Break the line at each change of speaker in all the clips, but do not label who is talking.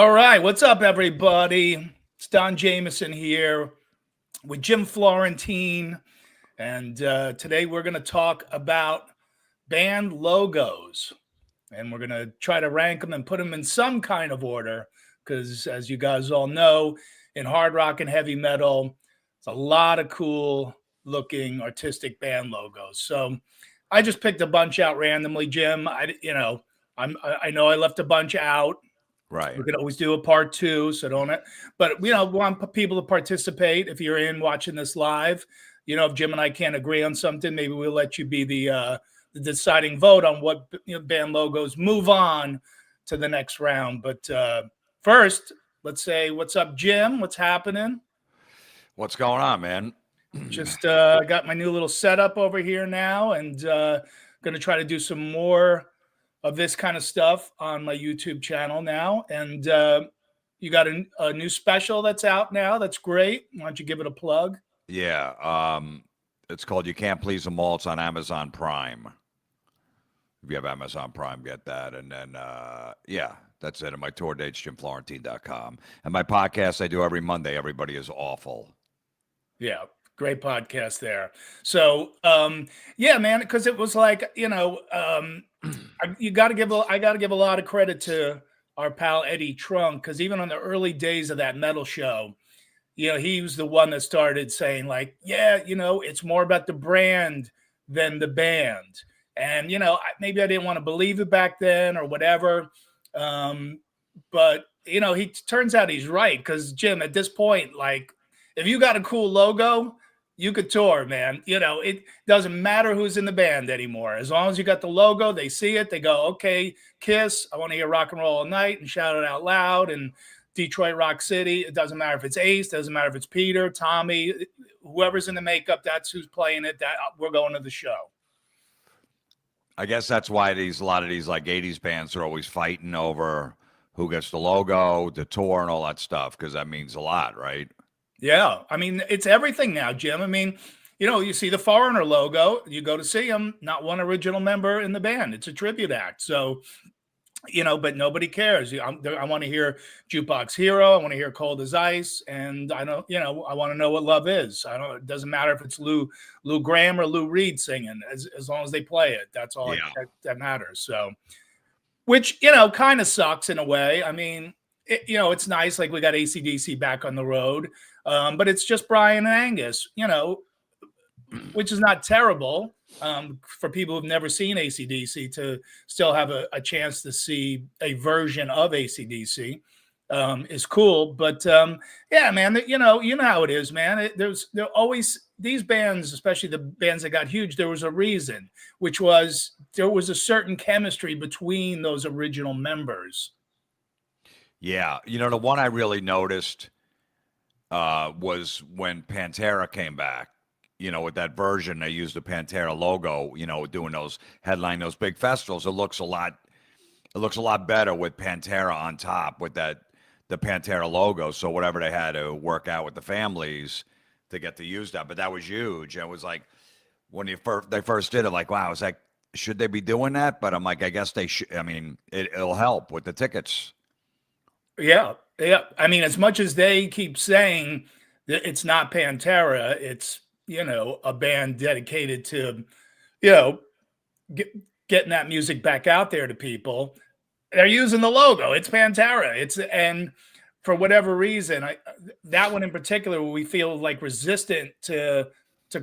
All right, what's up, everybody? It's Don Jamieson here with Jim Florentine, and today we're going to talk about band logos, and we're going to try to rank them and put them in some kind of order, because as you guys all know, in hard rock and heavy metal, it's a lot of cool looking artistic band logos. So I just picked a bunch out randomly, Jim. I know I left a bunch out.
Right.
We could always do a part two, so don't. But want people to participate. If you're watching this live, if Jim and I can't agree on something, maybe we'll let you be the deciding vote on what band logos. Move on to the next round. But first, let's say what's up, Jim. What's happening?
What's going on, man?
Just got my new little setup over here now, and going to try to do some more of this kind of stuff on my YouTube channel now. And you got a new special that's out now. That's great. Why don't you give it a plug?
Yeah. It's called You Can't Please Them All. It's on Amazon Prime. If you have Amazon Prime, get that. And then, yeah, that's it. And my tour date's jimflorentine.com. And my podcast I do every Monday, Everybody Is Awful.
Yeah. Great podcast there. So, yeah, man, because it was like, I got to give a lot of credit to our pal Eddie Trunk, because even on the early days of that metal show, he was the one that started saying like, yeah, it's more about the brand than the band. And, maybe I didn't want to believe it back then or whatever. But, he turns out he's right, because Jim, at this point, like, if you got a cool logo, you could tour, man. It doesn't matter who's in the band anymore. As long as you got the logo, they see it, they go, okay, Kiss, I want to hear Rock and Roll All Night and shout it out loud. And Detroit Rock City, it doesn't matter if it's Ace, doesn't matter if it's Peter, Tommy, whoever's in the makeup, that's who's playing it. That we're going to the show.
I guess that's why a lot of these like 80s bands are always fighting over who gets the logo, the tour, and all that stuff, because that means a lot, right?
Yeah, I mean, it's everything now, Jim. I mean, you see the Foreigner logo, you go to see them, not one original member in the band. It's a tribute act. So, but nobody cares. I want to hear Jukebox Hero. I want to hear Cold as Ice. And I want to know what love is. It doesn't matter if it's Lou Gramm or Lou Reed singing, as long as they play it. That's all that matters. So, which, kind of sucks in a way. I mean, it's nice. Like we got AC/DC back on the road. But it's just Brian and Angus, which is not terrible for people who've never seen AC/DC to still have a chance to see a version of AC/DC is cool. But yeah, man, you know how it is, man. There always these bands, especially the bands that got huge. There was a reason, which was there was a certain chemistry between those original members.
Yeah, the one I really noticed was when Pantera came back, with that version, they used the Pantera logo, doing those big festivals. It looks a lot better with Pantera on top with the Pantera logo. So whatever they had to work out with the families to get to use that, but that was huge. It was like when they first did it, like, wow, it's like, should they be doing that? But I'm like, I guess they should. I mean, it'll help with the tickets.
Yeah. Yeah, I mean, as much as they keep saying that it's not Pantera, it's, a band dedicated to, getting that music back out there to people. They're using the logo. It's Pantera. And for whatever reason, that one in particular, we feel like resistant to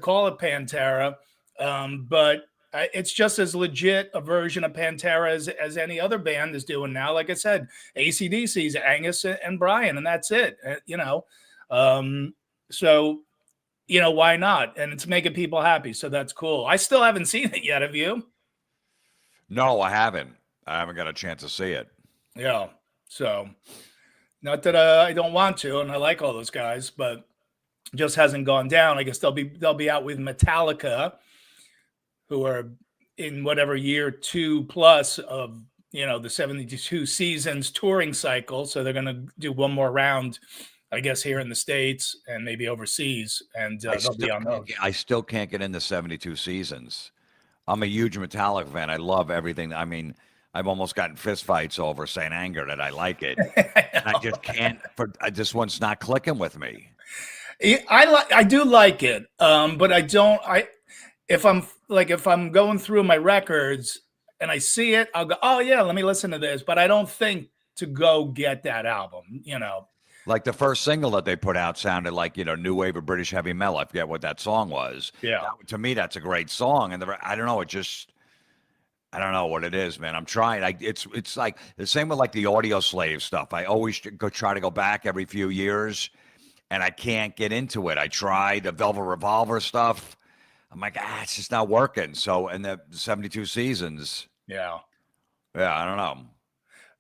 call it Pantera, but it's just as legit a version of Pantera as any other band is doing now. Like I said, AC/DC's Angus and Brian, and that's it. So, why not? And it's making people happy. So that's cool. I still haven't seen it yet. Have you?
No, I haven't. I haven't got a chance to see it.
Yeah. So not that I don't want to, and I like all those guys, but it just hasn't gone down. I guess they'll be out with Metallica, who are in whatever year 2+ of, the 72 seasons touring cycle. So they're going to do one more round, I guess, here in the States and maybe overseas. And they'll be on those.
I still can't get into 72 seasons. I'm a huge Metallica fan. I love everything. I mean, I've almost gotten fistfights over Saint Anger that I like it. And I just can't. This one's not clicking with me.
I do like it, but I don't. If I'm going through my records and I see it, I'll go, oh yeah, let me listen to this. But I don't think to go get that album.
Like the first single that they put out sounded like, new wave of British heavy metal. I forget what that song was.
Yeah.
To me, that's a great song. And I don't know, I don't know what it is, man. I'm trying. It's like the same with like the Audio Slave stuff. I always try to go back every few years, and I can't get into it. I tried the Velvet Revolver stuff. I'm like, it's just not working. So, and the 72 Seasons.
Yeah.
Yeah, I don't know.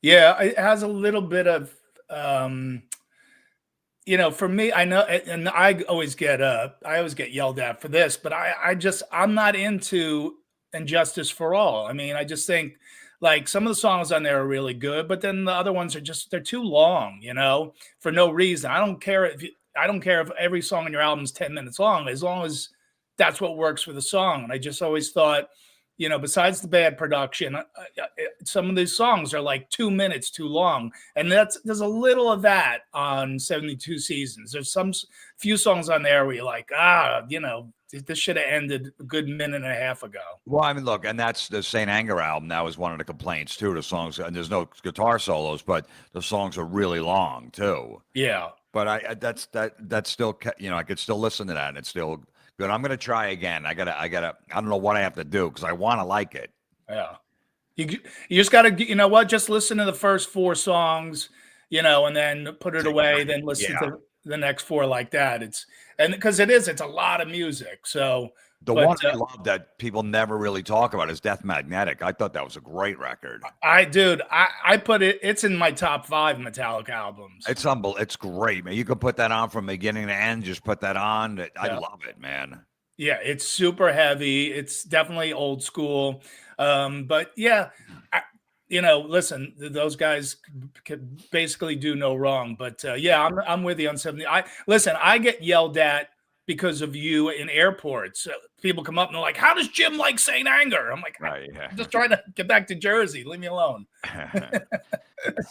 Yeah, it has a little bit of, for me, I know, and I always get yelled at for this, but I'm not into Injustice for All. I mean, I just think like some of the songs on there are really good, but then the other ones they're too long, for no reason. I don't care if every song on your album is 10 minutes long, as long as that's what works for the song. And I just always thought, besides the bad production, some of these songs are like 2 minutes too long. And there's a little of that on 72 Seasons. There's some few songs on there where you're like, this should have ended a good minute and a half ago.
Well, I mean, look, and that's the Saint Anger album. That was one of the complaints too. The songs, and there's no guitar solos, but the songs are really long too.
Yeah.
But that's still, I could still listen to that, and it's still good. I'm gonna try again. I don't know what I have to do because I want to like it.
Yeah. You just gotta, just listen to the first 4 songs, and then put it away, then listen to the next 4 like that. It's a lot of music. So
one I love that people never really talk about is Death Magnetic. I thought that was a great record.
I put it's in my top 5 Metallica albums.
It's great, man. You could put that on from beginning to end. Just put that on. I love it, man.
Yeah, it's super heavy. It's definitely old school. But yeah, listen, those guys can basically do no wrong. But I'm with you on 70. I get yelled at because of you in airports. People come up and they're like, "How does Jim like Saint Anger?" I'm like, I'm just trying to get back to Jersey. Leave me alone.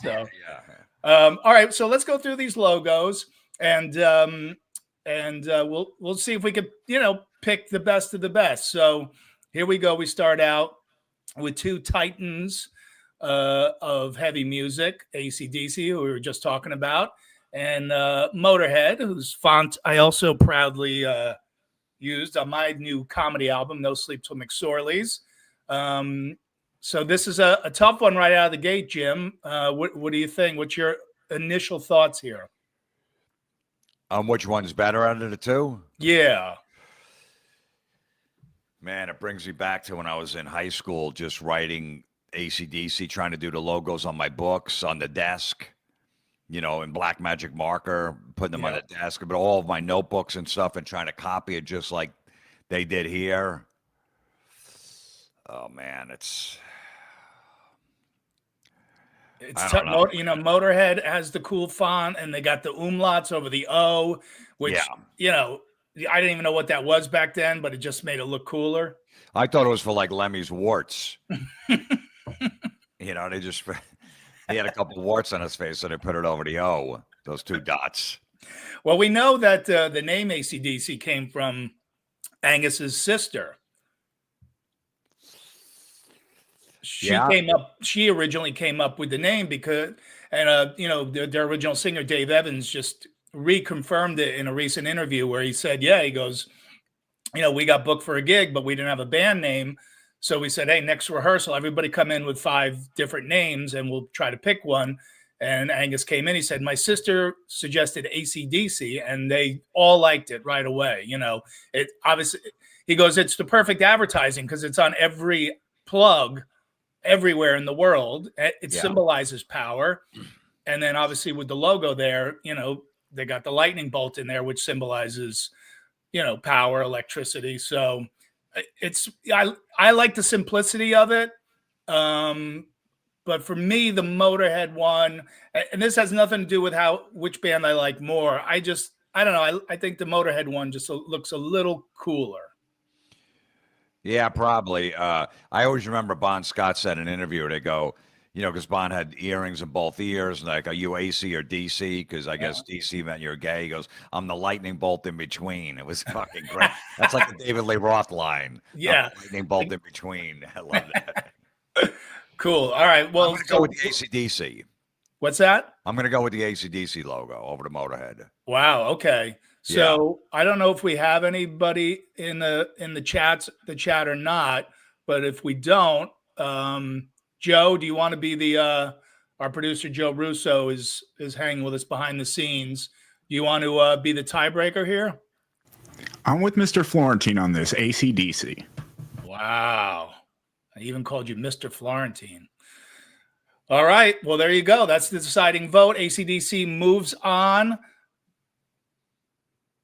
So, all right. So let's go through these logos, and we'll see if we could, pick the best of the best. So here we go. We start out with 2 titans of heavy music, AC/DC, who we were just talking about, and Motorhead, whose font I also proudly used on my new comedy album, No Sleep Till McSorley's. So this is a tough one right out of the gate, Jim. What do you think? What's your initial thoughts here?
Which one's better out of the 2?
Yeah.
Man, it brings me back to when I was in high school, just writing AC/DC, trying to do the logos on my books on the desk, in black magic marker, putting them on the desk, but all of my notebooks and stuff, and trying to copy it just like they did here. Oh man, it's tough.
Motorhead has the cool font, and they got the umlauts over the O, which I didn't even know what that was back then, but it just made it look cooler.
I thought it was for like Lemmy's warts. He had a couple warts on his face, so they put it over the O, those 2 dots.
Well, we know that the name AC/DC came from Angus's sister. She originally came up with the name because, and their original singer Dave Evans just reconfirmed it in a recent interview where he said, he goes, we got booked for a gig, but we didn't have a band name. So we said, hey, next rehearsal, everybody come in with 5 different names and we'll try to pick one. And Angus came in, he said, my sister suggested AC/DC, and they all liked it right away. It obviously, he goes, it's the perfect advertising because it's on every plug everywhere in the world. It symbolizes power. And then obviously with the logo there, they got the lightning bolt in there, which symbolizes, power, electricity. So I like the simplicity of it. But for me, the Motorhead one, and this has nothing to do with which band I like more. I don't know. I think the Motorhead one just looks a little cooler.
Yeah, probably. I always remember Bon Scott said in an interview, they go, because Bon had earrings in both ears, and like, are you AC or DC? Because I guess DC meant you're gay. He goes, I'm the lightning bolt in between. It was fucking great. That's like the David Lee Roth line. I'm
Yeah.
the lightning bolt in between. I love that.
Cool. All right.
I'm
Well,
going to go with the AC/DC.
what's that?
I'm going to go with the AC/DC logo over the Motorhead.
Wow. Okay.
Yeah.
So I don't know if we have anybody in the chat or not, but if we don't, Joe, do you want to be the our producer Joe Russo is hanging with us behind the scenes. Do you want to be the tiebreaker here?
I'm with Mr. Florentine on this, AC/DC.
Wow. I even called you Mr. Florentine. All right. Well, there you go. That's the deciding vote. AC/DC moves on.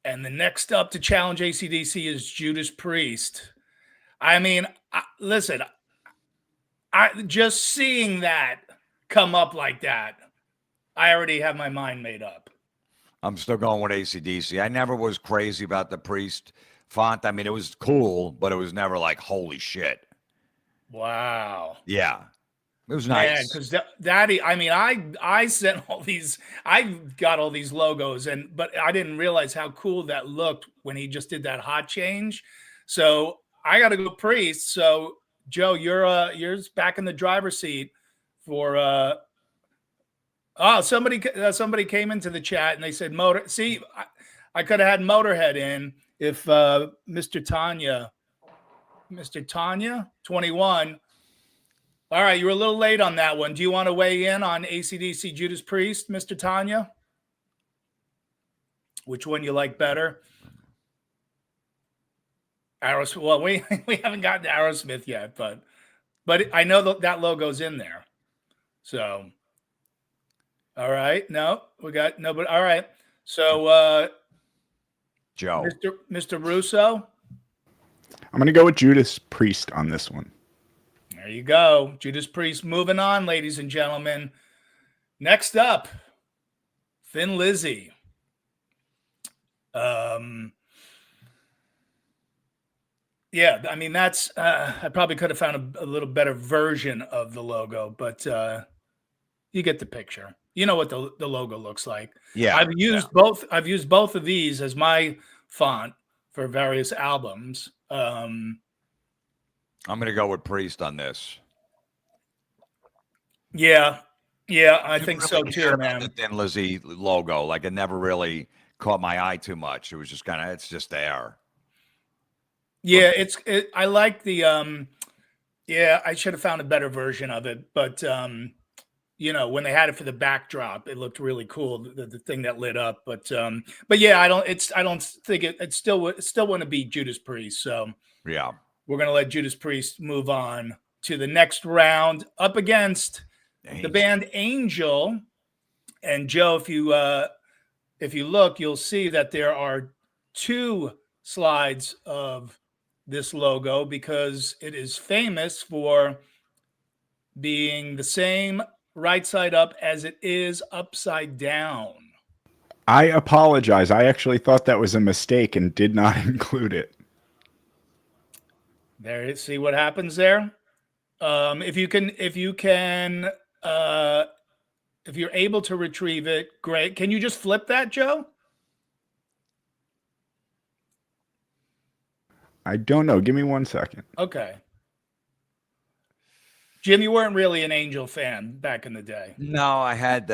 And the next up to challenge AC/DC is Judas Priest. I mean, listen, I just seeing that come up like that, I already have my mind made up.
I'm still going with AC/DC. I never was crazy about the Priest font. I mean, it was cool, but it was never like, holy shit.
Wow.
Yeah. It was nice.
Because Daddy, I mean, I sent all these, I got all these logos, but I didn't realize how cool that looked when he just did that hot change. So I got to go Priest. So Joe, you're back in the driver's seat for. Somebody came into the chat and they said See, I could have had Motorhead in if Mr. Tanya 21. All right, you were a little late on that one. Do you want to weigh in on AC/DC Judas Priest, Mr. Tanya? Which one you like better? Aerosmith. Well, we haven't gotten to Aerosmith yet, but I know that logo's in there. So, all right. No, we got no, but all right. So,
Joe,
Mr. Russo.
I'm going to go with Judas Priest on this one.
There you go. Judas Priest moving on, ladies and gentlemen. Next up, Thin Lizzy. Yeah, I mean, that's I probably could have found a little better version of the logo, but you get the picture. You know what the logo looks like.
Yeah.
I've used both of these as my font for various albums.
I'm going to go with Priest on this.
Yeah, I think so too, man.
The Thin Lizzy logo, like it never really caught my eye too much. It was just it's just there.
Yeah, I like the yeah, I should have found a better version of it, but when they had it for the backdrop, it looked really cool, the thing that lit up, but yeah, I don't think it still wouldn't be Judas Priest. So
yeah,
we're going to let Judas Priest move on to the next round up against the band Angel. And Joe, if you look, you'll see that there are two slides of this logo because it is famous for being the same right side up as it is upside down.
I apologize. I actually thought that was a mistake and did not include it.
There, see what happens there. If you're able to retrieve it, great. Can you just flip that, Joe?
I don't know. Give me 1 second.
Okay. Jim, you weren't really an Angel fan back in the day.
No, I had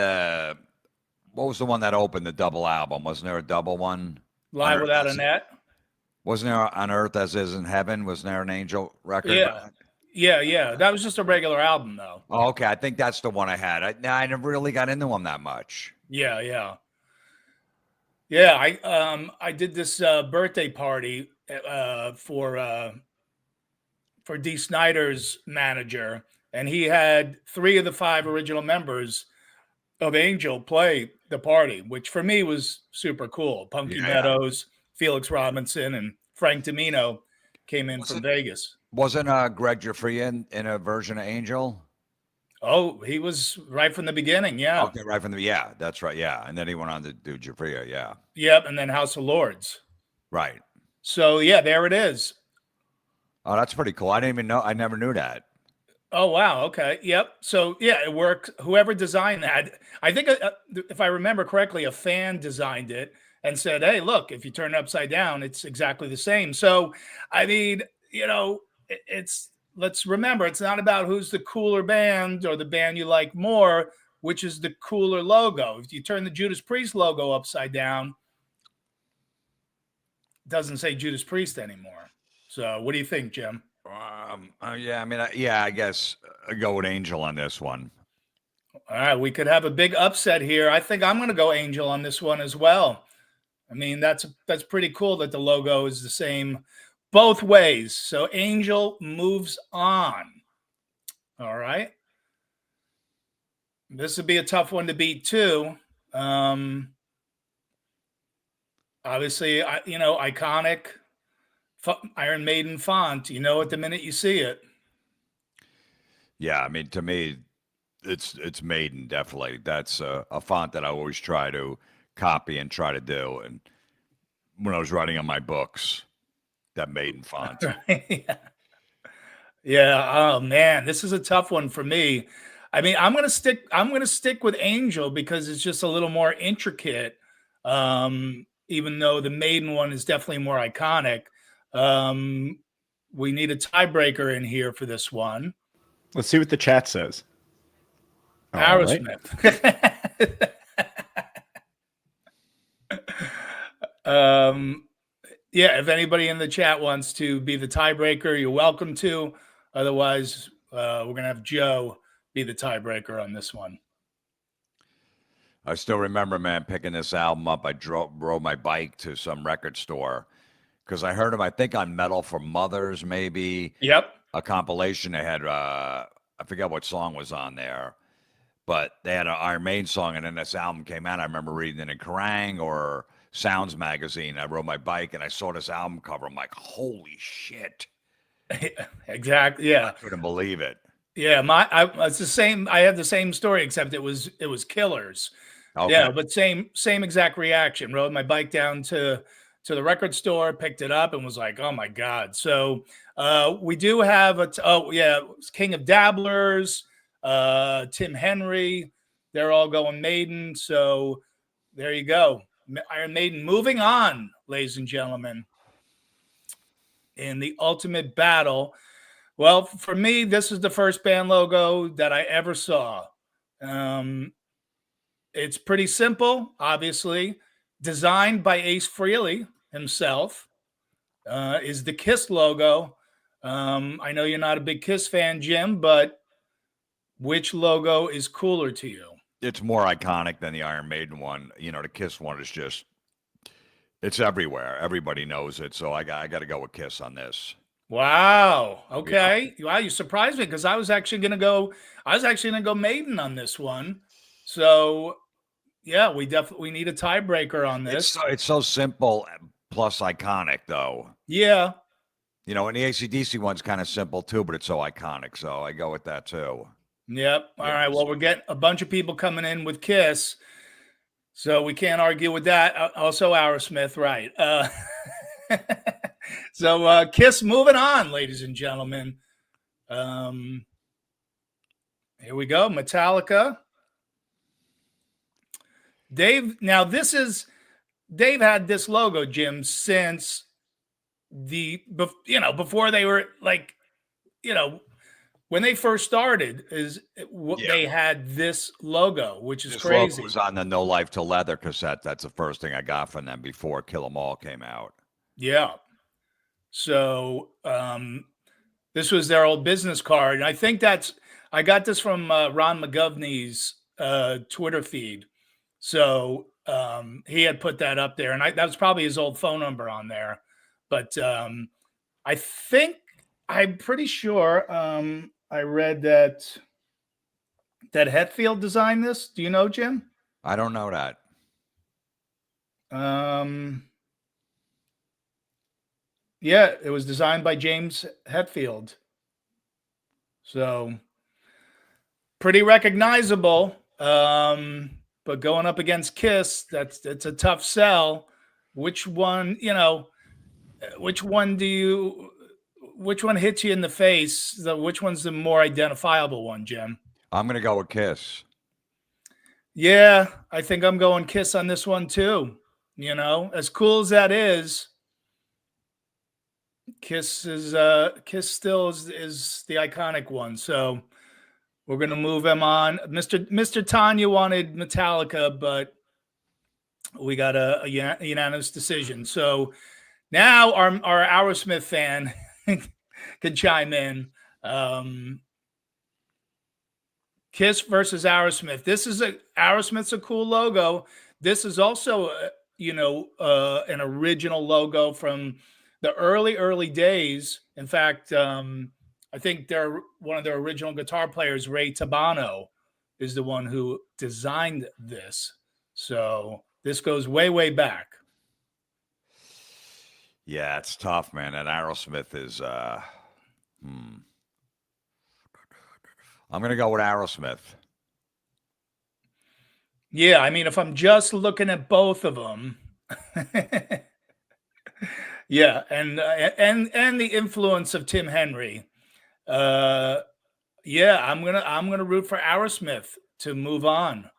what was the one that opened the double album? Wasn't there a double one?
Live Without a Net?
Wasn't there On Earth as Is in Heaven? Wasn't there an Angel record?
Yeah. That was just a regular album, though.
Oh, okay. I think that's the one I had. I never really got into them that much.
Yeah. I did this birthday party for Dee Snider's manager, and he had 3 of the 5 original members of Angel play the party, which for me was super cool. Punky Meadows, Felix Robinson, and Frank Domino came in from Vegas.
Wasn't Greg Giuffria in a version of Angel?
Oh, he was right from the beginning, yeah.
Okay, right from that's right, yeah. And then he went on to do Giuffria, yeah.
Yep, and then House of Lords.
Right.
So, yeah, there it is.
Oh, that's pretty cool. I didn't even know. I never knew that.
Oh wow, okay, yep. So yeah, it worked. Whoever designed that, I think, if I remember correctly, a fan designed it and said, "Hey, look, if you turn it upside down, it's exactly the same." So, I mean, it's let's remember, it's not about who's the cooler band or the band you like more, which is the cooler logo. If you turn the Judas Priest logo upside down, it doesn't say Judas Priest anymore. So, what do you think, Jim?
Yeah, I mean, yeah, I guess I go with Angel on this one.
All right, we could have a big upset here. I think I'm going to go Angel on this one as well. I mean, that's pretty cool that the logo is the same both ways. So Angel moves on. All right. This would be a tough one to beat too. Obviously, iconic Iron Maiden font. You know it the minute you see it.
Yeah, I mean, to me, it's Maiden definitely. That's a font that I always try to copy and try to do. And when I was writing on my books, that Maiden font.
Yeah. Yeah. Oh man, this is a tough one for me. I mean, I'm gonna stick with Angel because it's just a little more intricate. Even though the Maiden one is definitely more iconic. We need a tiebreaker in here for this one.
Let's see what the chat says. All right.
Aerosmith. Yeah, if anybody in the chat wants to be the tiebreaker, you're welcome to. Otherwise, we're going to have Joe be the tiebreaker on this one.
I still remember, man, picking this album up. I rode my bike to some record store because I heard him, I think, on Metal for Mothers, maybe.
Yep.
A compilation they had. I forget what song was on there, but they had an Iron Maiden song, and then this album came out. I remember reading it in Kerrang or Sounds magazine. I rode my bike and I saw this album cover. I'm like, holy shit.
Exactly. Yeah.
I couldn't believe it.
Yeah. It's the same. I had the same story, except it was Killers.
Okay.
Yeah. But same exact reaction. Rode my bike down to the record store, picked it up and was like, oh my God. So, we do have King of Dabblers, Tim Henry, they're all going Maiden. So there you go. Iron Maiden moving on, ladies and gentlemen, in the ultimate battle. Well, for me, this is the first band logo that I ever saw. It's pretty simple, obviously. Designed by Ace Frehley himself, is the Kiss logo. I know you're not a big Kiss fan, Jim, but which logo is cooler to you?
It's more iconic than the Iron Maiden one. The Kiss one is just, it's everywhere. Everybody knows it. So I got to go with Kiss on this.
Wow. Okay. Yeah. Wow, you surprised me because I was actually gonna go Maiden on this one. So yeah, we need a tiebreaker on this.
It's so simple plus iconic though.
Yeah.
And the AC/DC one's kind of simple too, but it's so iconic. So I go with that too.
Yep. All right. Well, we're getting a bunch of people coming in with Kiss, so we can't argue with that. Also, Aerosmith, right? So Kiss moving on, ladies and gentlemen. Here we go. Metallica. Dave had this logo, Jim, since before they were like, when they first started, they had this logo, which is crazy.
Logo was on the No Life Till Leather cassette. That's the first thing I got from them before Kill 'Em All came out.
Yeah. So this was their old business card. And I think I got this from Ron McGovney's Twitter feed. So he had put that up there, and that was probably his old phone number on there. But I'm pretty sure I read that Hetfield designed this. Do you know, Jim?
I don't know that.
Yeah, it was designed by James Hetfield. So pretty recognizable. But going up against Kiss, it's a tough sell. Which one do you which one hits you in the face? Which one's the more identifiable one, Jim?
I'm gonna go with Kiss.
Yeah, I think I'm going Kiss on this one too. You know, as cool as that is, Kiss still is the iconic one. So we're gonna move him on. Mr. Tanya wanted Metallica, but we got a unanimous decision. So now our Aerosmith fan can chime in. Kiss versus Aerosmith. Aerosmith's a cool logo. This is also, an original logo from the early days. In fact, I think one of their original guitar players, Ray Tabano, is the one who designed this. So this goes way back.
Yeah, it's tough, man. And Aerosmith is. I'm gonna go with Aerosmith.
Yeah, I mean, if I'm just looking at both of them, yeah, and the influence of Tim Henry, yeah, I'm gonna root for Aerosmith to move on.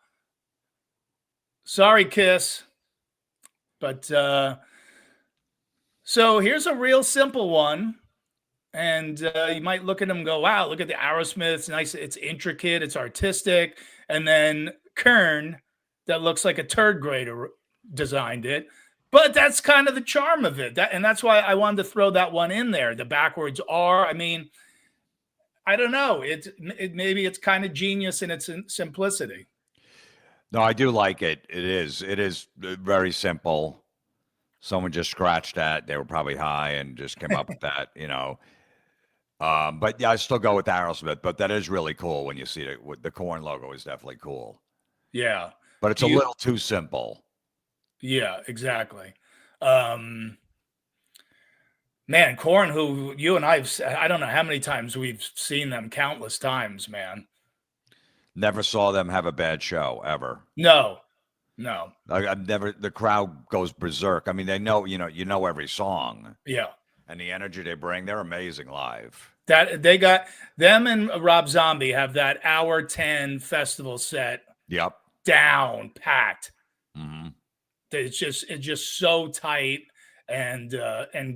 Sorry, Kiss, but so here's a real simple one. And you might look at them and go, wow, look at the Aerosmith. It's nice. It's intricate. It's artistic. And then Korn, that looks like a third grader designed it. But that's kind of the charm of it. And that's why I wanted to throw that one in there. The backwards R. I mean, I don't know. Maybe it's kind of genius in its simplicity.
No, I do like it. It is very simple. Someone just scratched that. They were probably high and just came up with that, But yeah, I still go with Aerosmith. But that is really cool when you see it. The Korn logo is definitely cool.
Yeah,
but it's a little too simple.
Yeah, exactly. Man, Korn, who you and I don't know how many times we've seen them, countless times, man.
Never saw them have a bad show ever.
No.
I've never. The crowd goes berserk. I mean, they know, you know every song.
Yeah.
And the energy they bring, they're amazing live.
That they got them and Rob Zombie have that hour 10 festival set.
Yep.
Down packed.
Mm-hmm.
It's just so tight and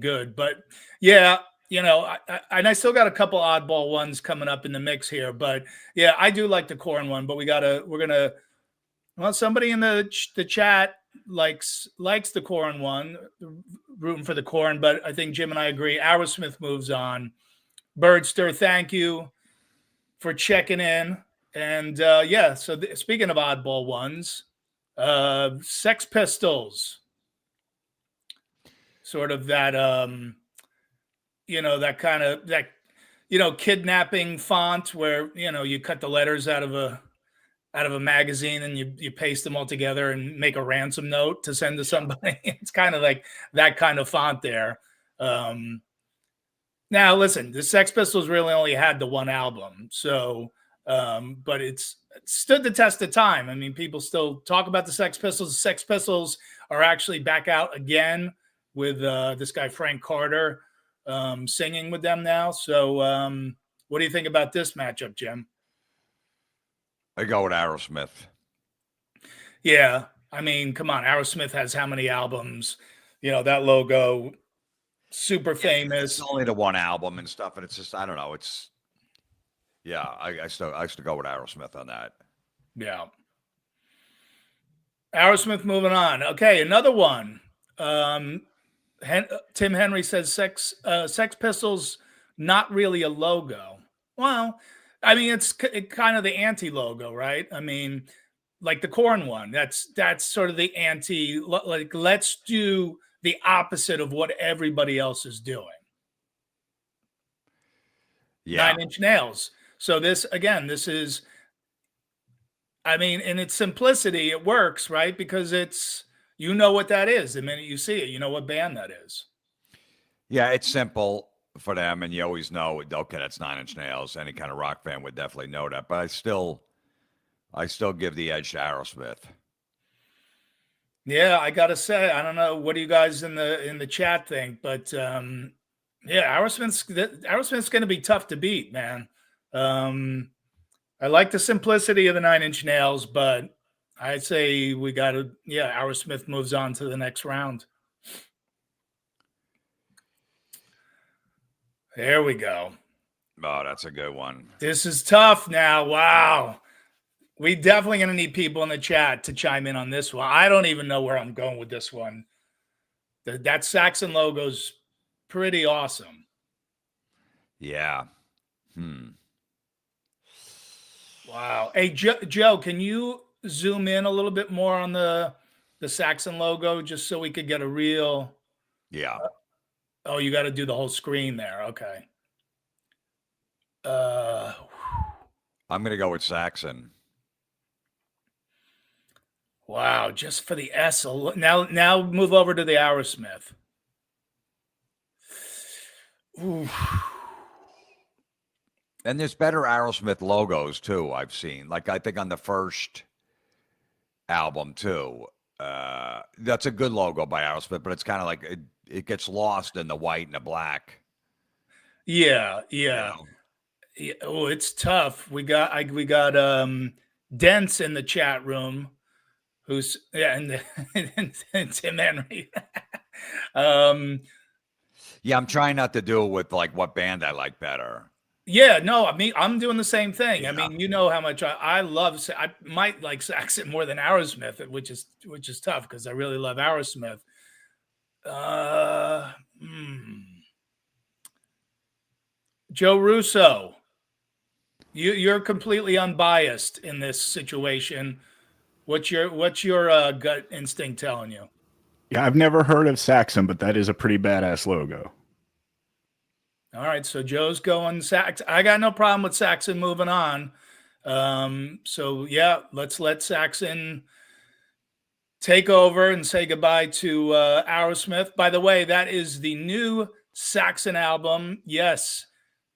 good. But yeah, I still got a couple oddball ones coming up in the mix here. But yeah, I do like the Korn one. But somebody in the chat likes the Korn one, rooting for the Korn. But I think Jim and I agree. Aerosmith moves on. Birdster, thank you for checking in. And so speaking of oddball ones, Sex Pistols, sort of that, that kind of kidnapping font where, you cut the letters out of a magazine and you paste them all together and make a ransom note to send to somebody. It's kind of like that kind of font there. Now listen, the Sex Pistols really only had the one album. So, but it stood the test of time. I mean, people still talk about the Sex Pistols. The Sex Pistols are actually back out again with this guy, Frank Carter, singing with them now. So what do you think about this matchup, Jim?
I go with Aerosmith.
Yeah. I mean, come on. Aerosmith has how many albums? That logo, super famous.
It's only the one album and stuff. And it's just, I don't know. It's, yeah, I still go with Aerosmith on that.
Yeah. Aerosmith moving on. Okay, another one. Tim Henry says Sex Pistols, not really a logo. Well, I mean, it's kind of the anti-logo, right? I mean, like the Korn one. That's sort of the anti. Like, let's do the opposite of what everybody else is doing.
Yeah.
9 Inch Nails. So this is, I mean, in its simplicity, it works, right? Because it's, what that is. The minute you see it, you know what band that is.
Yeah, it's simple for them, and you always know, okay, that's 9 Inch Nails. Any kind of rock fan would definitely know that. But I still give the edge to Aerosmith. Yeah,
I gotta say, I don't know, what do you guys in the chat think? But Yeah, Aerosmith's going to be tough to beat, man. I like the simplicity of the Nine Inch Nails, but I'd say we got to. Yeah, Aerosmith moves on to the next round. There we go.
Oh, that's a good one.
This is tough now. Wow. We definitely going to need people in the chat to chime in on this one. I don't even know where I'm going with this one. That Saxon logo's pretty awesome.
Yeah.
Wow. Hey, Joe, can you zoom in a little bit more on the Saxon logo just so we could get a real...
Yeah.
Oh, you got to do the whole screen there. Okay.
I'm going to go with Saxon.
Wow, just for the S. Now move over to the Aerosmith. Ooh.
And there's better Aerosmith logos too, I've seen. Like I think on the first album too. That's a good logo by Aerosmith, but it's kind of like it gets lost in the white and the black.
Yeah.
You know?
Yeah. Oh, it's tough. We got Dents in the chat room, who's and Tim Henry.
Yeah, I'm trying not to do it with like what band I like better.
Yeah, no, I mean, I'm doing the same thing.
Yeah.
I mean, you know how much I love. I might like Saxon more than Aerosmith, which is tough because I really love Aerosmith. Joe Russo, you're completely unbiased in this situation. What's your gut instinct telling you?
Yeah, I've never heard of Saxon, but that is a pretty badass logo.
All right, so Joe's going Saxon. I got no problem with Saxon moving on. So yeah, let's let Saxon take over and say goodbye to Aerosmith. By the way, that is the new Saxon album. Yes,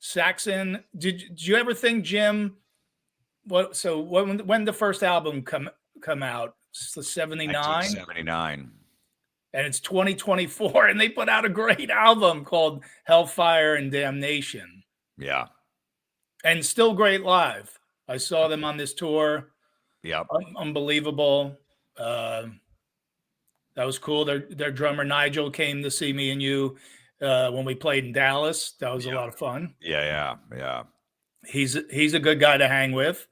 Saxon. Did you ever think, Jim? When the first album come out? 79?
1979.
And it's 2024, and they put out a great album called Hellfire and Damnation.
Yeah.
And still great live. I saw them on this tour.
Yep.
Unbelievable. That was cool. Their drummer Nigel came to see me and you when we played in Dallas. That was a lot of fun.
Yeah.
He's a good guy to hang with.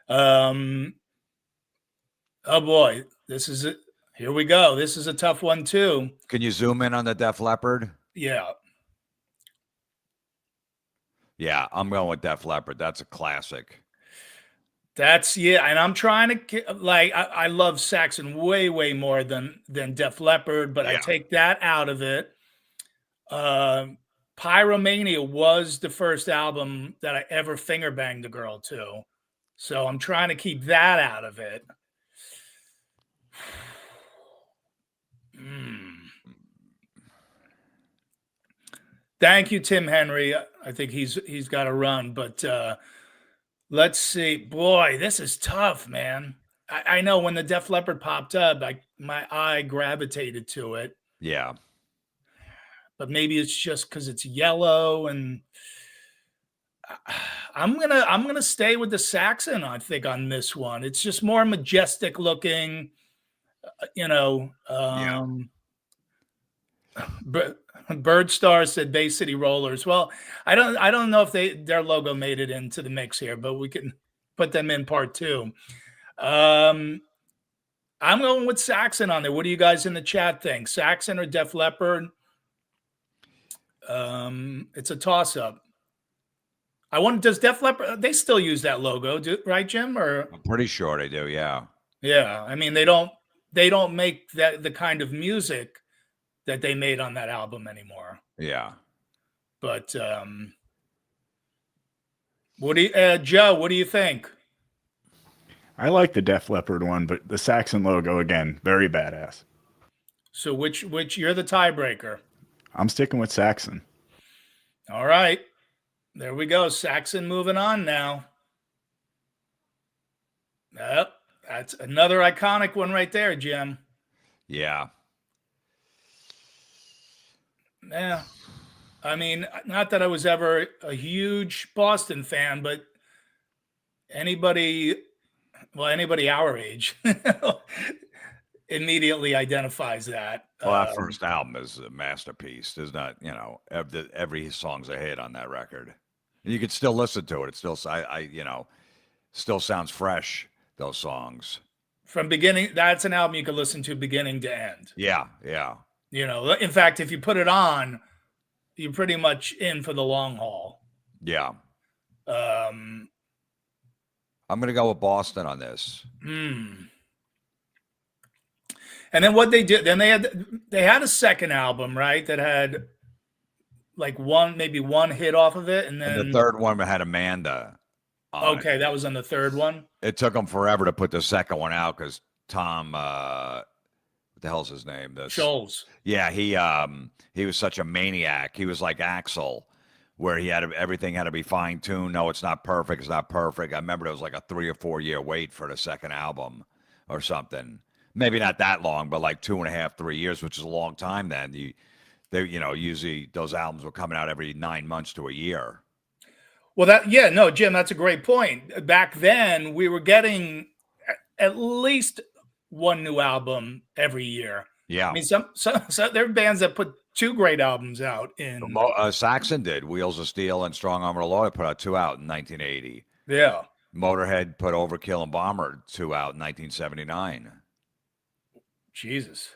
Oh boy, this is it. Here we go. This is a tough one too.
Can you zoom in on the Def Leppard?
Yeah.
Yeah, I'm going with Def Leppard. That's a classic.
And I'm trying to like I love Saxon way more than Def Leppard, but I take that out of it. Pyromania was the first album that I ever finger banged a girl to, so I'm trying to keep that out of it. Thank you, Tim Henry. I think he's got to run, but let's see. Boy, this is tough, man. I know when the Def Leppard popped up, my eye gravitated to it.
Yeah.
But maybe it's just because it's yellow, and I'm gonna stay with the Saxon, I think, on this one. It's just more majestic looking, But Bird Star said Bay City Rollers. Well, I don't know if their logo made it into the mix here, but we can put them in part two. I'm going with Saxon on there. What do you guys in the chat think? Saxon or Def Leppard? It's a toss-up. Does Def Leppard, they still use that logo, right, Jim? Or
I'm pretty sure they do, yeah.
Yeah. I mean, they don't make the kind of music that they made on that album anymore.
Yeah.
But Joe, what do you think?
I like the Def Leppard one, but the Saxon logo, again, very badass.
So which you're the tiebreaker?
I'm sticking with Saxon.
All right. There we go. Saxon moving on now. Yep. That's another iconic one right there, Jim.
Yeah.
Yeah. I mean, not that I was ever a huge Boston fan, but anybody, anybody our age immediately identifies that.
Well, that first album is a masterpiece. There's not, every song's a hit on that record. And you could still listen to it. It still, still sounds fresh, those songs.
From beginning, that's an album you can listen to beginning to end.
Yeah, yeah.
In fact, if you put it on, you're pretty much in for the long haul.
Yeah.
Um,
I'm going to go with Boston on this.
And then what they did, then they had a second album, right? That had like maybe one hit off of it. And then
the third one had Amanda.
Okay, that was on the third one.
It took them forever to put the second one out because Tom, what the hell's his name?
Scholes.
Yeah, he was such a maniac. He was like Axl, where everything had to be fine tuned. No, it's not perfect. It's not perfect. I remember it was like a 3 or 4 year wait for the second album or something. Maybe not that long, but like 2.5, 3 years, which is a long time. Then usually those albums were coming out every 9 months to a year.
Well, Jim, that's a great point. Back then, we were getting at least one new album every year.
Yeah,
I mean, some there are bands that put 2 great albums out in.
Saxon did. Wheels of Steel and Strong Arm of the Law put out 2 out in 1980.
Yeah.
Motorhead put Overkill and Bomber 2 out in 1979.
Jesus.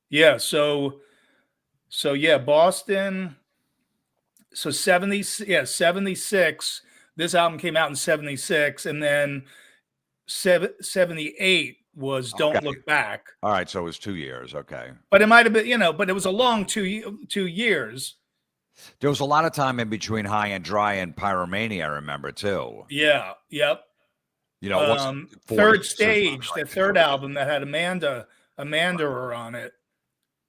Yeah. So yeah, Boston. So 76. This album came out in 76, and then 78 was Don't Look Back.
All right, so it was 2 years. Okay,
but it might have been, but it was a long 2 years.
There was a lot of time in between High and Dry and Pyromania, I remember too.
Yeah. Yep. Third Stage, the third album that had Amanda on it.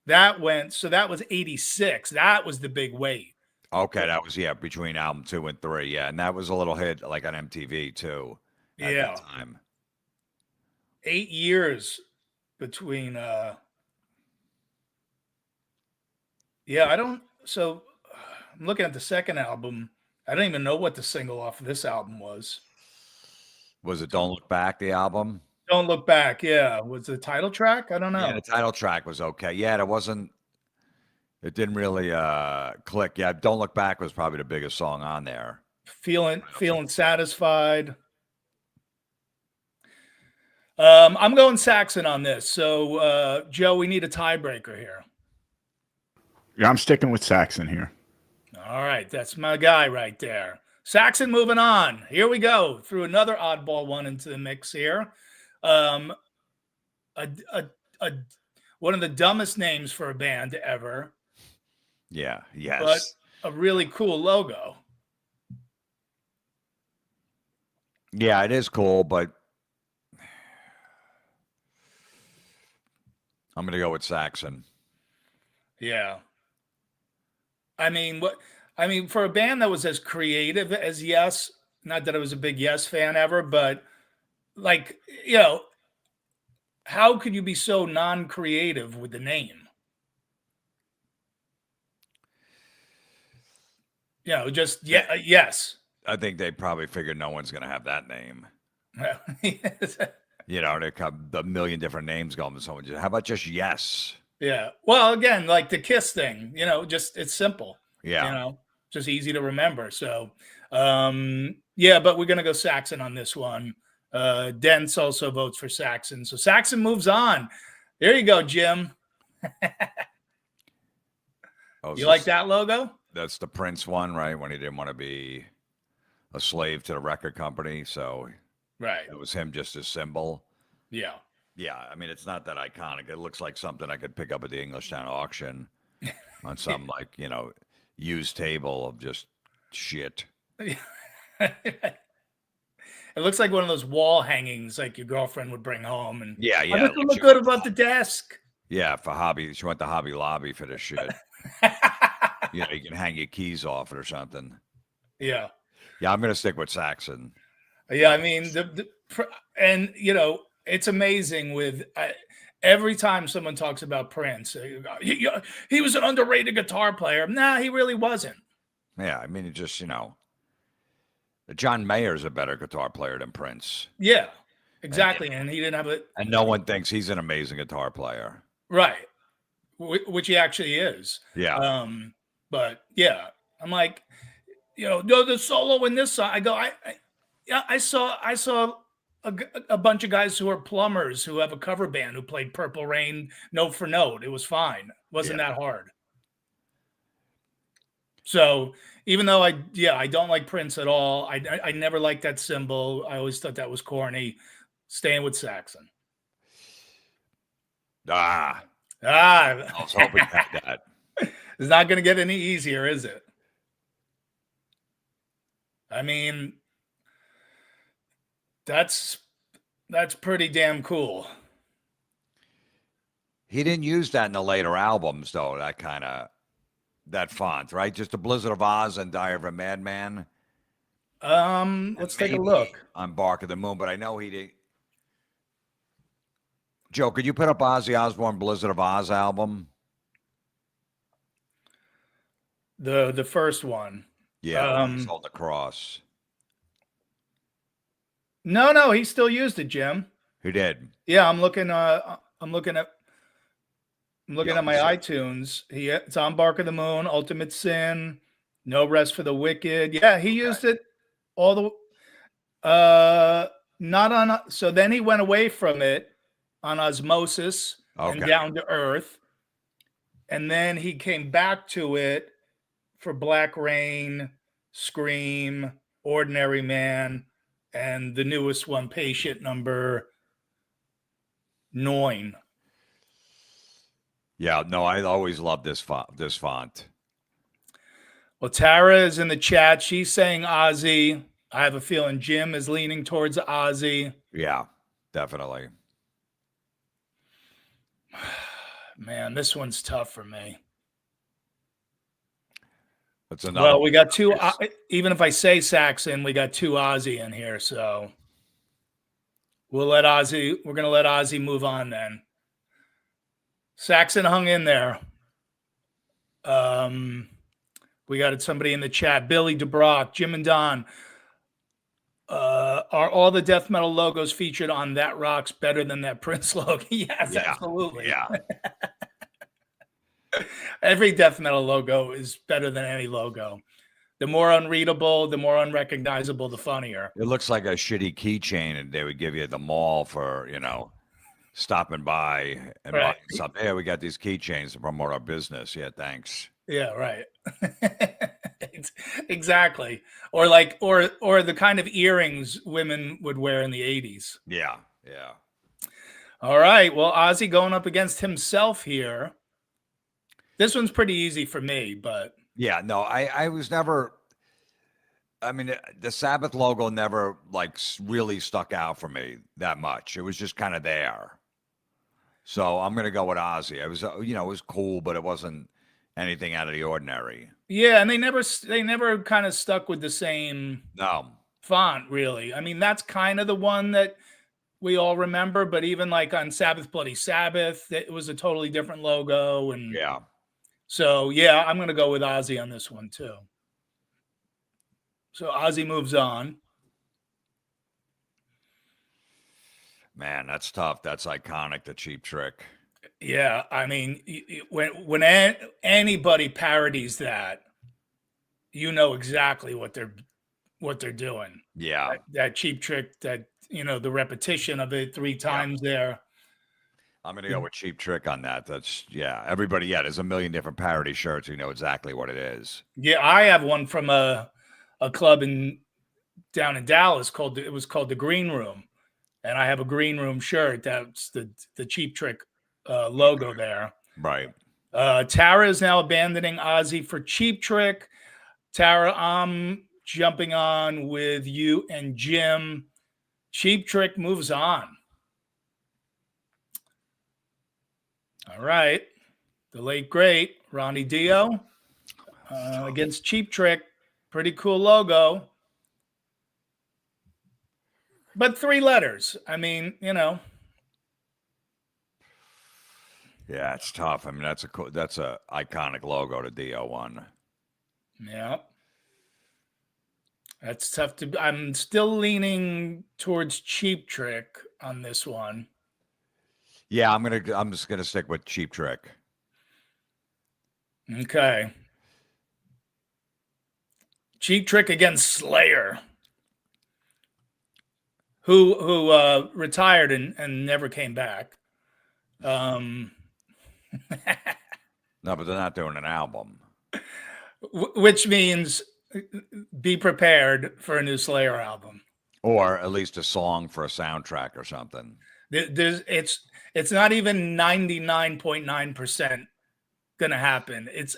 That was 86. That was the big wait.
Okay, that was between album 2 and 3. Yeah, and that was a little hit like on MTV too. At that time.
8 years between. I'm looking at the second album. I don't even know what the single off of this album was.
Was it Don't Look Back, the album?
Don't Look Back, yeah. Was the title track? I don't know.
Yeah, the title track was okay. Yeah, it didn't really click. Yeah, Don't Look Back was probably the biggest song on there.
Feeling Satisfied. I'm going Saxon on this. So, Joe, we need a tiebreaker here.
Yeah, I'm sticking with Saxon here.
All right, that's my guy right there. Saxon moving on. Here we go. Threw another oddball one into the mix here. One of the dumbest names for a band ever.
Yeah, yes.
But a really cool logo.
Yeah, it is cool, but I'm going to go with Saxon.
Yeah. I mean, for a band that was as creative as Yes, not that I was a big Yes fan ever, but like, how could you be so non-creative with the name? Yes.
I think they probably figured no one's going to have that name. There come a million different names going. Someone how about just Yes?
Yeah. Well, again, like the Kiss thing, it's simple.
Yeah.
Just easy to remember. So, but we're going to go Saxon on this one. Dents also votes for Saxon. So Saxon moves on. There you go, Jim. You like that logo?
That's the Prince one, right? When he didn't want to be a slave to the record company. So
right.
It was him, just his symbol.
Yeah.
Yeah. I mean, it's not that iconic. It looks like something I could pick up at the Englishtown auction on some used table of just shit.
It looks like one of those wall hangings like your girlfriend would bring home. And
yeah.
It look good above the desk.
Yeah, for hobby. She went to Hobby Lobby for this shit. You can hang your keys off it or something.
Yeah.
Yeah, I'm going to stick with Saxon.
Yeah, I mean, it's amazing with Every time someone talks about Prince, he was an underrated guitar player. Nah, he really wasn't.
Yeah, I mean, it just, John Mayer's a better guitar player than Prince.
Yeah,
And,
exactly. And he didn't have it.
and no one thinks he's an amazing guitar player.
Right. Which he actually is.
Yeah.
But yeah, I'm like, the solo in this song. I go, I saw a bunch of guys who are plumbers who have a cover band who played Purple Rain note for note. It was fine. Wasn't that hard. So even though I don't like Prince at all. I never liked that symbol. I always thought that was corny. Staying with Saxon.
I was hoping you had that.
It's not going to get any easier, is it? I mean, that's pretty damn cool.
He didn't use that in the later albums, though. That font, right? Just a Blizzard of Oz and Diary of a Madman.
Let's take a look
on Bark of the Moon, but I know he did. Joe, could you put up Ozzy Osbourne Blizzard of Oz album?
The first one.
Yeah, he's holding the cross.
No, he still used it, Jim.
Who did?
Yeah, I'm looking at my iTunes. It's on Bark of the Moon, Ultimate Sin, No Rest for the Wicked. Yeah, he used it all the not on. So then he went away from it on Osmosis and Down to Earth, and then he came back to it for Black Rain, Scream, Ordinary Man, and the newest one, Patient Number 9.
Yeah, no, I always loved this font.
Well, Tara is in the chat. She's saying Ozzy. I have a feeling Jim is leaning towards Ozzy.
Yeah, definitely.
Man, this one's tough for me.
That's another.
Well, we got two. Even if I say Saxon, we got two Ozzy in here, so we'll let Ozzy. We're gonna let Ozzy move on then. Saxon hung in there. We got somebody in the chat. Billy DeBrock, Jim and Don. Are all the death metal logos featured on That Rocks better than that Prince logo? Yes, absolutely.
Yeah.
Every death metal logo is better than any logo. The more unreadable, the more unrecognizable, the funnier.
It looks like a shitty keychain, and they would give you at the mall for, stopping by and buying something. Hey, we got these keychains to promote our business. Yeah, thanks.
Yeah, right. Exactly. Or the kind of earrings women would wear in the 80s.
Yeah.
All right. Well, Ozzy going up against himself here. This one's pretty easy for me, but
yeah, no, I was never. I mean, the Sabbath logo never really stuck out for me that much. It was just kind of there. So I'm gonna go with Ozzy. It was, it was cool, but it wasn't anything out of the ordinary.
Yeah, and they never kind of stuck with the same font, really. I mean, that's kind of the one that we all remember, but even like on Sabbath Bloody Sabbath, it was a totally different logo. And
yeah.
So, yeah, I'm going to go with Ozzy on this one, too. So, Ozzy moves on.
Man, that's tough. That's iconic, the Cheap Trick.
Yeah, I mean, when anybody parodies that, you know exactly what they're doing.
Yeah.
That Cheap Trick, that, the repetition of it 3 times there.
I'm going to go with Cheap Trick on that. That's, everybody, there's a million different parody shirts. You know exactly what it is.
Yeah, I have one from a club down in Dallas called the Green Room. And I have a Green Room shirt. That's the Cheap Trick logo there.
Right.
Tara is now abandoning Ozzy for Cheap Trick. Tara, I'm jumping on with you and Jim. Cheap Trick moves on. All right. The late, great Ronnie Dio against Cheap Trick. Pretty cool logo. But 3 letters. I mean,
Yeah, it's tough. I mean, that's a iconic logo to DO1.
Yeah. That's tough to. I'm still leaning towards Cheap Trick on this one.
Yeah, I'm just gonna stick with Cheap Trick.
Okay. Cheap Trick against Slayer, who retired and never came back. Um,
No, but they're not doing an album.
which means be prepared for a new Slayer album.
Or at least a song for a soundtrack or something.
It's not even 99.9% gonna happen. It's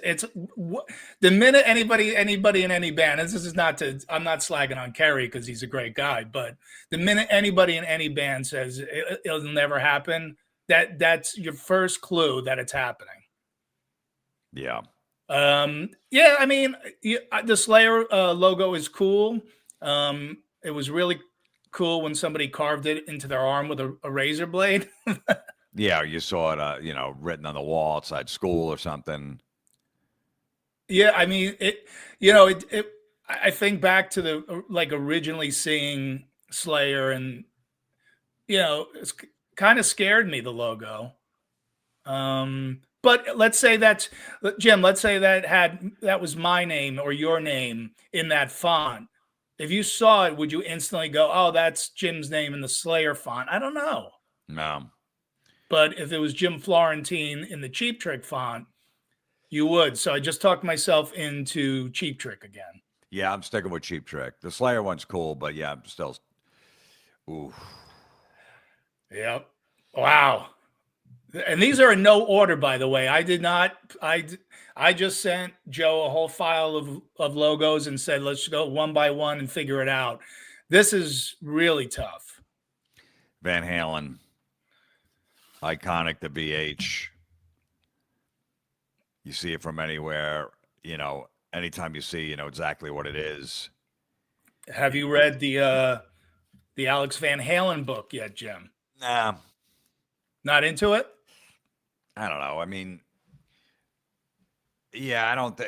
the minute anybody in any band, and this is not to, I'm not slagging on Kerry because he's a great guy, but the minute anybody in any band says it'll never happen, that's your first clue that it's happening.
Yeah.
Yeah, I mean, the Slayer logo is cool. It was really cool when somebody carved it into their arm with a razor blade.
Yeah, you saw it, written on the wall outside school or something.
Yeah, I mean, it. I think back to the like originally seeing Slayer, and it's kind of scared me, the logo. But let's say that's Jim. Let's say that was my name or your name in that font. If you saw it, would you instantly go, "Oh, that's Jim's name in the Slayer font"? I don't know.
No.
But if it was Jim Florentine in the Cheap Trick font, you would. So I just talked myself into Cheap Trick again.
Yeah, I'm sticking with Cheap Trick. The Slayer one's cool, but yeah, I'm still. Ooh.
Yep. Wow. And these are in no order, by the way. I did not. I just sent Joe a whole file of logos and said, let's go one by one and figure it out. This is really tough.
Van Halen. Iconic, the VH. You see it from anywhere. Anytime you see, exactly what it is.
Have you read the Alex Van Halen book yet, Jim?
Nah.
Not into it?
I don't know. I mean, yeah, I don't.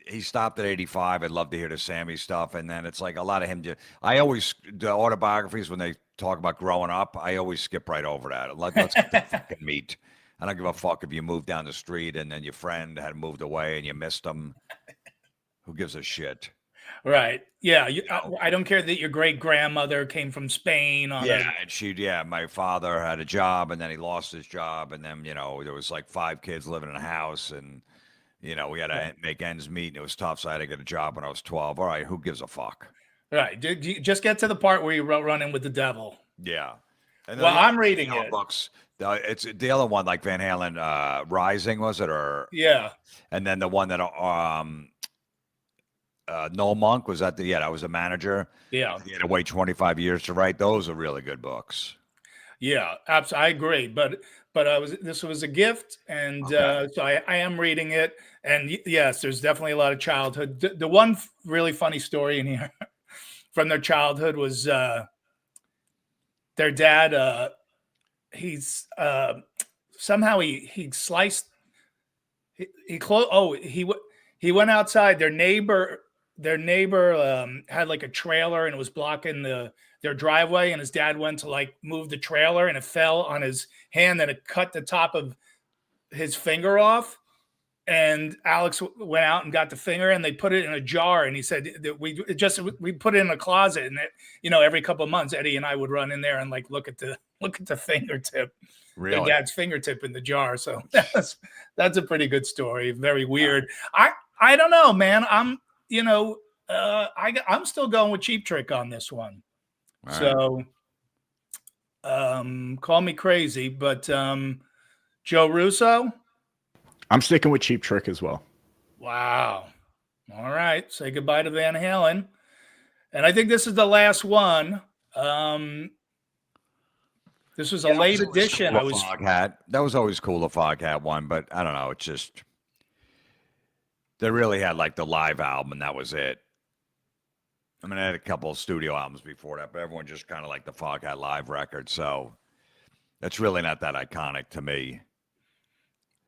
He stopped at 85. I'd love to hear the Sammy stuff, and then it's like a lot of him. I always the autobiographies when they talk about growing up. I always skip right over that. Let's get the fucking meat. I don't give a fuck if you moved down the street and then your friend had moved away and you missed them. Who gives a shit?
Right. Yeah. I don't care that your great grandmother came from Spain.
And my father had a job and then he lost his job. And then, there was like 5 kids living in a house and, we had to make ends meet and it was tough. So I had to get a job when I was 12. All right. Who gives a fuck?
Right. Just get to the part where you run in with the devil.
Yeah. And
well, I'm reading it.
Books. It's the other one, like Van Halen, Rising, was it? Or
yeah.
And then the one that Noel Monk was that was a manager.
Yeah.
He had to wait 25 years to write. Those are really good books.
Yeah, absolutely. I agree. But this was a gift, and
Okay.
So I am reading it. And yes, there's definitely a lot of childhood. The one really funny story in here from their childhood was their dad. He's somehow he sliced. He went outside. Their neighbor had like a trailer and it was blocking their driveway, and his dad went to like move the trailer and it fell on his hand and it cut the top of his finger off. And Alex went out and got the finger and they put it in a jar. And he said that we put it in a closet, and every couple of months, Eddie and I would run in there and like look at the fingertip,
Really?
their dad's fingertip in the jar. So that's a pretty good story. Very weird. I don't know, man. I'm still going with Cheap Trick on this one. Right. So, call me crazy, but Joe Russo.
I'm sticking with Cheap Trick as well.
Wow. All right. Say goodbye to Van Halen. And I think this is the last one. This was a late edition.
Foghat. That was always cool, the Foghat one, but I don't know. It's just they really had like the live album, and that was it. I mean, I had a couple of studio albums before that, but everyone just kind of like the Foghat live record. So that's really not that iconic to me.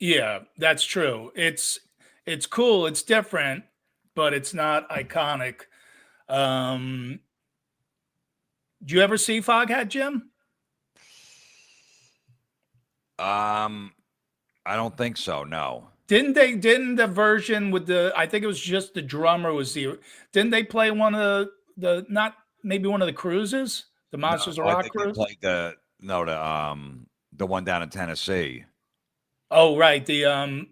Yeah, that's true. It's cool, it's different, but it's not iconic. Um, do you ever see Foghat, Jim?
I don't think so. No.
Didn't the version with the, I think it was just the drummer was didn't they play one of the not maybe one of the cruises, the
No,
Monsters of
I
Rock
think they
cruise?
played the one down in Tennessee.
Oh, right, the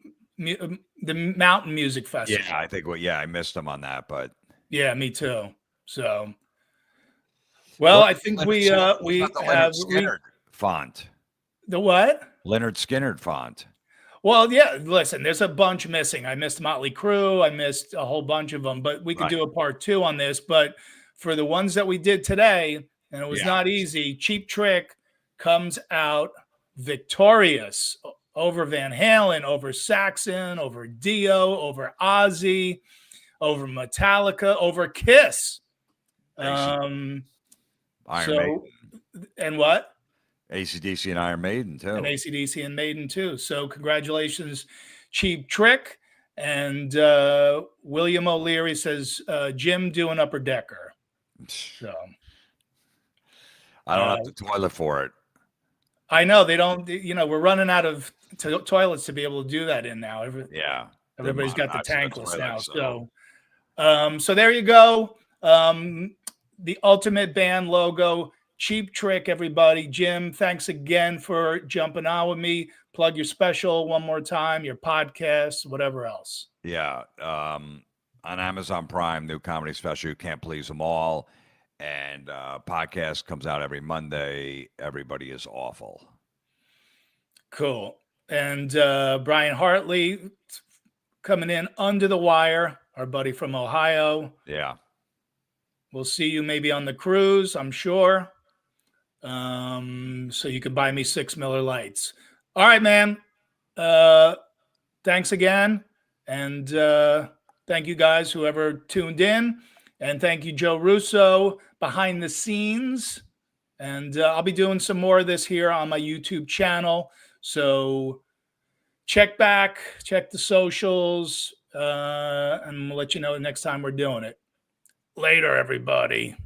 Mountain Music
Yeah,
Festival.
I think. Well, yeah, I missed them on that, but
Yeah, me too. So, well,
what
I
about
think
Leonard, what
we
about the
have
Leonard Skinner font?
the what?
Leonard Skinner font.
Well, yeah, listen, there's a bunch missing. I missed Motley Crue. I missed a whole bunch of them, but we could
Right.
do a part 2 on this. But for the ones that we did today, and it was
Yeah.
not easy, Cheap Trick comes out victorious over Van Halen, over Saxon, over Dio, over Ozzy, over Metallica, over Kiss.
Iron
So,
Maiden,
and what?
AC/DC, and Iron Maiden too.
And AC/DC and Maiden too. So congratulations, Cheap Trick. And William O'Leary says, Jim doing Upper Decker. So
I don't have the toilet for it.
I know they don't, we're running out of toilets to be able to do that in now.
Yeah.
Everybody's got the
I've seen a
tankless
toilet,
now.
so.
So there you go. The Ultimate Band logo, Cheap Trick, everybody. Jim, thanks again for jumping on with me. Plug your special one more time, your podcast, whatever else.
Yeah. On Amazon Prime, new comedy special. You can't please them all. And podcast comes out every Monday. Everybody is awful.
Cool. And Brian Hartley coming in under the wire, our buddy from Ohio.
Yeah.
We'll see you maybe on the cruise, I'm sure. So you can buy me 6 Miller Lights. All right, man. Thanks again. And thank you guys, whoever tuned in. And thank you, Joe Russo, behind the scenes. And I'll be doing some more of this here on my YouTube channel. So check back, check the socials, and we'll let you know next time we're doing it. Later, everybody.